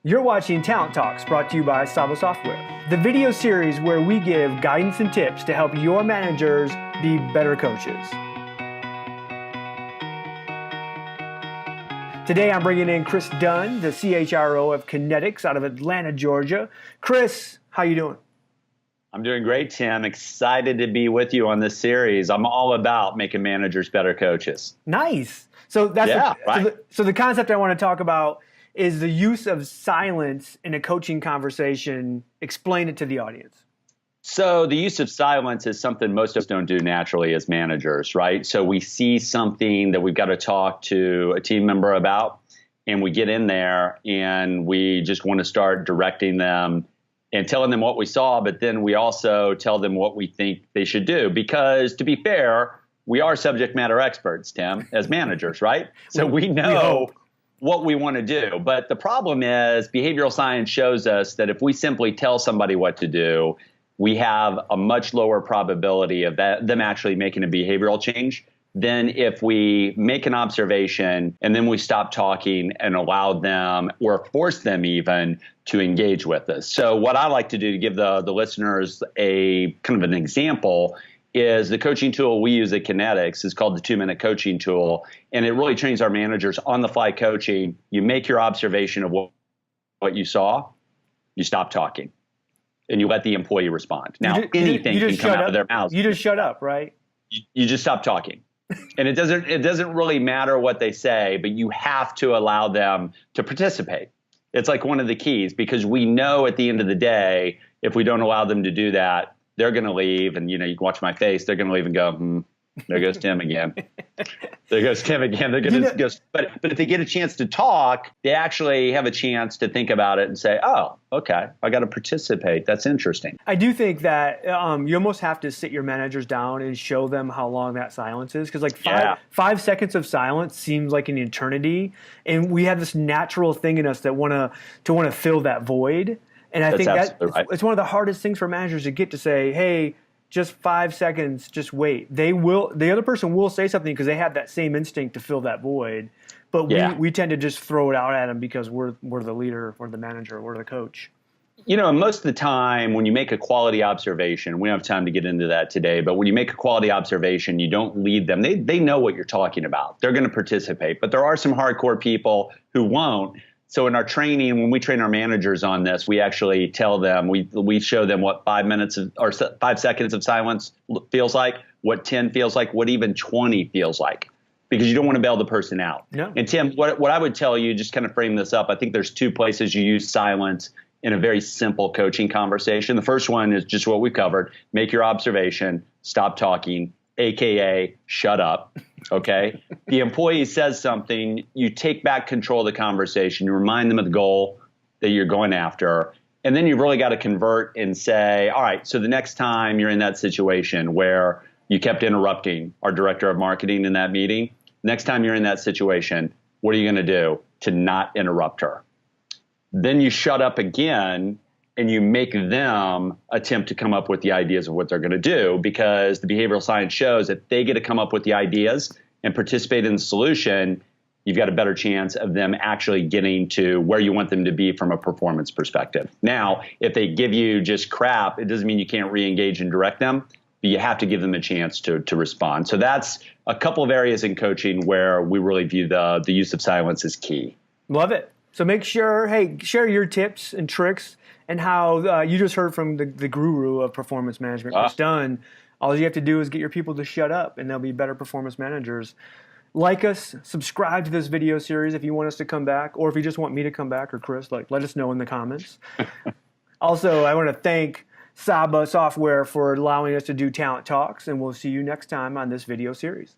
You're watching Talent Talks, brought to you by Saba Software, the video series where we give guidance and tips to help your managers be better coaches. Today I'm bringing in Kris Dunn, the CHRO of Kinetics out of Atlanta, Georgia. Kris, how you doing? I'm doing great, Tim. Excited to be with you on this series. I'm all about making managers better coaches. Nice. So that's so the concept I want to talk about is the use of silence in a coaching conversation. Explain it to the audience. So the use of silence is something most of us don't do naturally as managers, right? So we see something that we've got to talk to a team member about, and we get in there and we just want to start directing them and telling them what we saw, but then we also tell them what we think they should do. Because to be fair, we are subject matter experts, Tim, as managers, right? So we know what we want to do. But the problem is behavioral science shows us that if we simply tell somebody what to do, we have a much lower probability of them actually making a behavioral change than if we make an observation and then we stop talking and allow them or force them even to engage with us. So what I like to do to give the listeners a kind of an example is the coaching tool we use at Kinetics is called the 2-minute coaching tool. And it really trains our managers on the fly coaching. You make your observation of what you saw, you stop talking, and you let the employee respond. Now, anything can come out of their mouths. You just shut up, right? You just stop talking. And it doesn't really matter what they say, but you have to allow them to participate. It's like one of the keys, because we know at the end of the day, if we don't allow them to do that, they're going to leave. And, you can watch my face. They're going to leave and go, there goes Tim again. There goes Tim again. They're going to go. But if they get a chance to talk, they actually have a chance to think about it and say, oh, okay, I got to participate. That's interesting. I do think that you almost have to sit your managers down and show them how long that silence is. Because like five seconds of silence seems like an eternity. And we have this natural thing in us that want to fill that void. And I think it's one of the hardest things for managers to get to say, hey, just 5 seconds, just wait. The other person will say something because they have that same instinct to fill that void. But we tend to just throw it out at them because we're the leader, we're the manager, we're the coach. Most of the time when you make a quality observation, we don't have time to get into that today, but when you make a quality observation, you don't lead them. They know what you're talking about. They're going to participate. But there are some hardcore people who won't. So in our training, when we train our managers on this, we actually tell them, we show them what 5 seconds of silence feels like, what 10 feels like, what even 20 feels like, because you don't want to bail the person out. No. And Tim, what I would tell you, just kind of frame this up, I think there's two places you use silence in a very simple coaching conversation. The first one is just what we covered. Make your observation, stop talking, AKA shut up. Okay. The employee says something, you take back control of the conversation, you remind them of the goal that you're going after, and then you've really got to convert and say, all right, so the next time you're in that situation where you kept interrupting our director of marketing in that meeting, next time you're in that situation, what are you going to do to not interrupt her? Then you shut up again and you make them attempt to come up with the ideas of what they're going to do, because the behavioral science shows that they get to come up with the ideas and participate in the solution, you've got a better chance of them actually getting to where you want them to be from a performance perspective. Now, if they give you just crap, it doesn't mean you can't re-engage and direct them, but you have to give them a chance to respond. So that's a couple of areas in coaching where we really view the use of silence as key. Love it. So make sure, share your tips and tricks and how you just heard from the guru of performance management, Kris Dunn. All you have to do is get your people to shut up, and they'll be better performance managers. Like us, subscribe to this video series if you want us to come back, or if you just want me to come back or Kris, let us know in the comments. Also, I want to thank Saba Software for allowing us to do Talent Talks, and we'll see you next time on this video series.